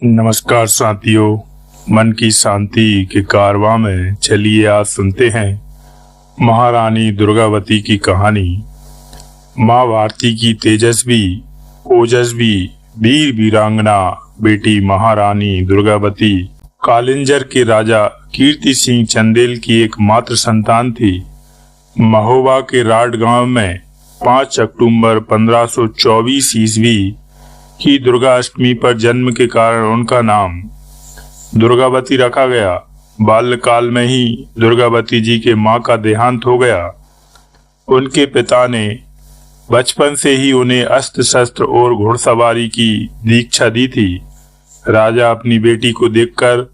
नमस्कार साथियों, मन की शांति के कारवां में चलिए आज सुनते हैं महारानी दुर्गावती की कहानी। माँ भारती की तेजस्वी ओजस्वी वीर वीरांगना बेटी महारानी दुर्गावती कालिंजर के राजा कीर्ति सिंह चंदेल की एक मात्र संतान थी। महोबा के राड गांव में 5 अक्टूबर 1524 ईस्वी की दुर्गा अष्टमी पर जन्म के कारण उनका नाम दुर्गावती रखा गया। बाल्यकाल में ही दुर्गावती जी के मां का देहांत हो गया। उनके पिता ने बचपन से ही उन्हें अस्त्र शस्त्र और घुड़सवारी की दीक्षा दी थी। राजा अपनी बेटी को देखकर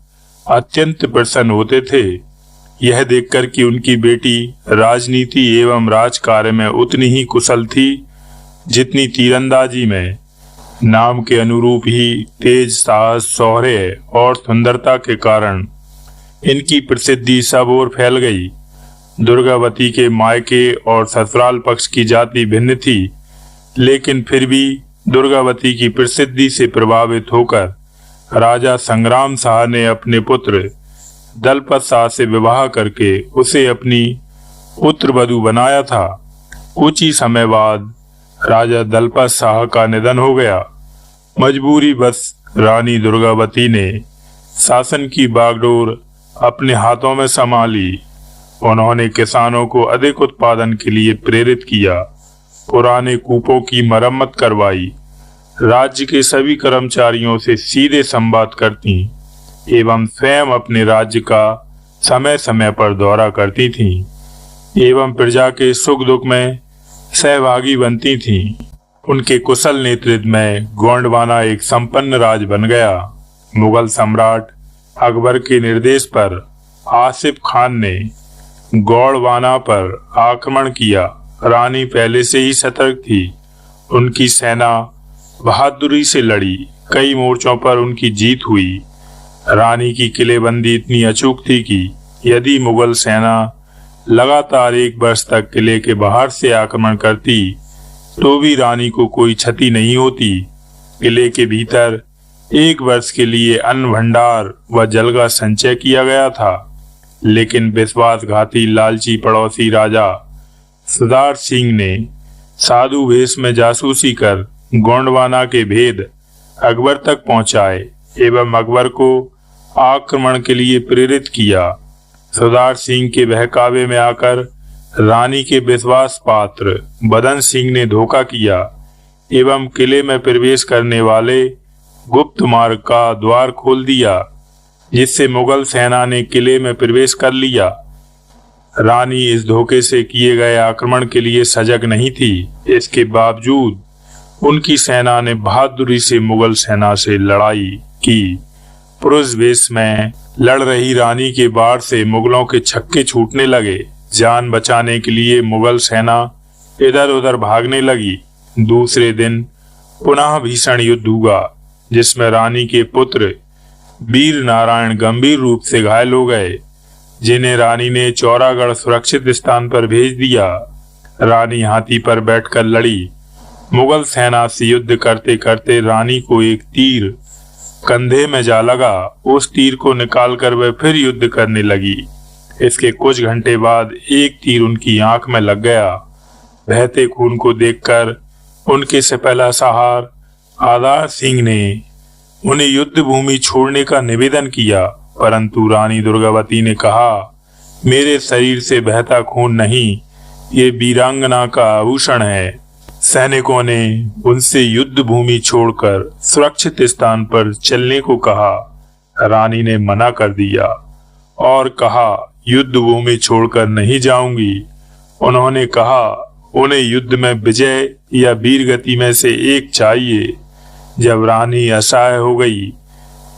अत्यंत प्रसन्न होते थे। यह देखकर कि उनकी बेटी राजनीति एवं राजकार्य में उतनी ही कुशल थी जितनी तीरंदाजी में। नाम के अनुरूप ही तेज, साहस, शौर्य और सुंदरता के कारण इनकी प्रसिद्धि सब ओर फैल गई। दुर्गावती के मायके और ससुराल पक्ष की जाति भिन्न थी, लेकिन फिर भी दुर्गावती की प्रसिद्धि से प्रभावित होकर राजा संग्राम शाह ने अपने पुत्र दलपत शाह से विवाह करके उसे अपनी पुत्रवधू बनाया था। कुछ ही समय बाद राजा दलपत शाह का निधन हो गया। मजबूरी बस रानी दुर्गावती ने शासन की बागडोर अपने हाथों में संभाली। उन्होंने किसानों को अधिक उत्पादन के लिए प्रेरित किया, पुराने कूपों की मरम्मत करवाई, राज्य के सभी कर्मचारियों से सीधे संवाद करती एवं स्वयं अपने राज्य का समय समय पर दौरा करती थीं एवं प्रजा के सुख दुख में सहभागी बनती थीं। उनके कुशल नेतृत्व में गोंडवाना एक संपन्न राज बन गया। मुगल सम्राट अकबर के निर्देश पर आसिफ खान ने गोंडवाना पर आक्रमण किया। रानी पहले से ही सतर्क थी। उनकी सेना बहादुरी से लड़ी। कई मोर्चों पर उनकी जीत हुई। रानी की किलेबंदी इतनी अचूक थी कि यदि मुगल सेना लगातार 1 वर्ष तक किले के बाहर से आक्रमण करती तो भी रानी को कोई क्षति नहीं होती। किले के भीतर 1 वर्ष के लिए अन्न भंडार व जल का संचय किया गया था, लेकिन विश्वासघाती लालची पड़ोसी राजा सुधार सिंह ने साधु वेश में जासूसी कर गोंडवाना के भेद अकबर तक पहुंचाए एवं अकबर को आक्रमण के लिए प्रेरित किया। सुधार सिंह के बहकावे में आकर रानी के विश्वास पात्र बदन सिंह ने धोखा किया एवं किले में प्रवेश करने वाले गुप्त मार्ग का द्वार खोल दिया, जिससे मुगल सेना ने किले में प्रवेश कर लिया। रानी इस धोखे से किए गए आक्रमण के लिए सजग नहीं थी। इसके बावजूद उनकी सेना ने बहादुरी से मुगल सेना से लड़ाई की। पुरुष वेश में लड़ रही रानी के बाढ़ से मुगलों के छक्के छूटने लगे। जान बचाने के लिए मुगल सेना इधर उधर भागने लगी। दूसरे दिन पुनः भीषण युद्ध हुआ, जिसमें रानी के पुत्र वीर नारायण गंभीर रूप से घायल हो गए, जिन्हें रानी ने चौरागढ़ सुरक्षित स्थान पर भेज दिया। रानी हाथी पर बैठकर लड़ी। मुगल सेना से युद्ध करते करते रानी को एक तीर कंधे में जा लगा। उस तीर को निकालकर वह फिर युद्ध करने लगी। इसके कुछ घंटे बाद एक तीर उनकी आंख में लग गया। बहते खून को देखकर उनके सिपहला सहार आधार सिंह ने उन्हें युद्ध भूमि छोड़ने का निवेदन किया, परंतु रानी दुर्गावती ने कहा, मेरे शरीर से बहता खून नहीं, ये वीरांगना का आभूषण है। सैनिकों ने उनसे युद्ध भूमि छोड़कर सुरक्षित स्थान पर चलने को कहा। रानी ने मना कर दिया और कहा, युद्ध भूमि छोड़कर नहीं जाऊंगी। उन्होंने कहा, उन्हें युद्ध में विजय या वीर गति में से एक चाहिए। जब रानी असहाय हो गई,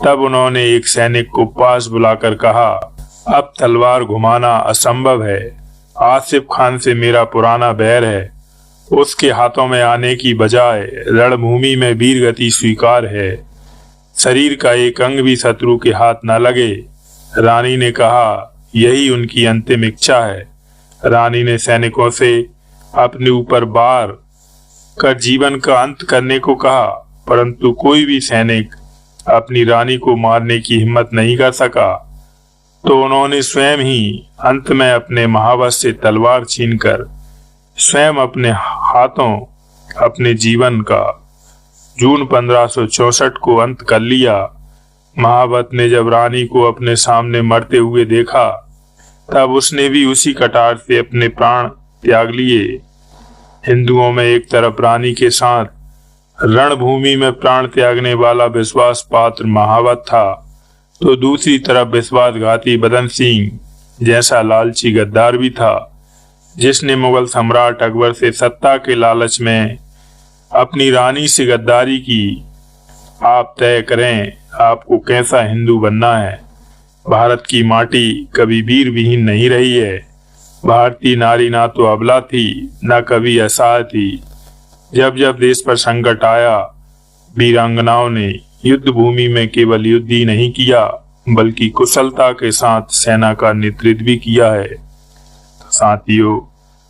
तब उन्होंने एक सैनिक को पास बुलाकर कहा, अब तलवार घुमाना असंभव है। आसिफ खान से मेरा पुराना बैर है। उसके हाथों में आने की बजाय रणभूमि में वीर गति स्वीकार है। शरीर का एक अंग भी शत्रु के हाथ न लगे। रानी ने कहा, यही उनकी अंतिम इच्छा है। रानी ने सैनिकों से अपने ऊपर बार कर जीवन का अंत करने को कहा, परंतु कोई भी सैनिक अपनी रानी को मारने की हिम्मत नहीं कर सका तो उन्होंने स्वयं ही अंत में अपने महावत से तलवार छीनकर स्वयं अपने हाथों अपने जीवन का जून 1564 को अंत कर लिया। महावत ने जब रानी को अपने सामने मरते हुए देखा तब उसने भी उसी कटार से अपने प्राण त्याग लिए। हिंदुओं में एक तरफ रानी के साथ रणभूमि में प्राण त्यागने वाला विश्वास पात्र महावत था तो दूसरी तरफ विश्वासघाती बदन सिंह जैसा लालची गद्दार भी था, जिसने मुगल सम्राट अकबर से सत्ता के लालच में अपनी रानी से गद्दारी की। आप तय करें आपको कैसा हिंदू बनना है। भारत की माटी कभी वीर विहीन नहीं रही है। भारतीय नारी ना तो अबला थी न कभी असहाय थी। जब जब देश पर संकट आया वीरांगनाओं ने युद्ध भूमि में केवल युद्ध ही नहीं किया बल्कि कुशलता के साथ सेना का नेतृत्व भी किया है। साथियों,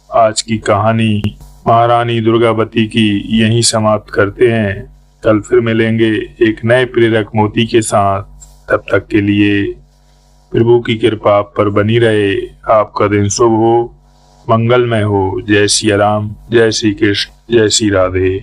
आज की कहानी महारानी दुर्गावती की यहीं समाप्त करते हैं। कल फिर मिलेंगे एक नए प्रेरक मोती के साथ। तब तक के लिए प्रभु की कृपा आप पर बनी रहे। आपका दिन शुभ हो, मंगलमय हो। जय श्री राम, जय श्री कृष्ण, जय श्री राधे।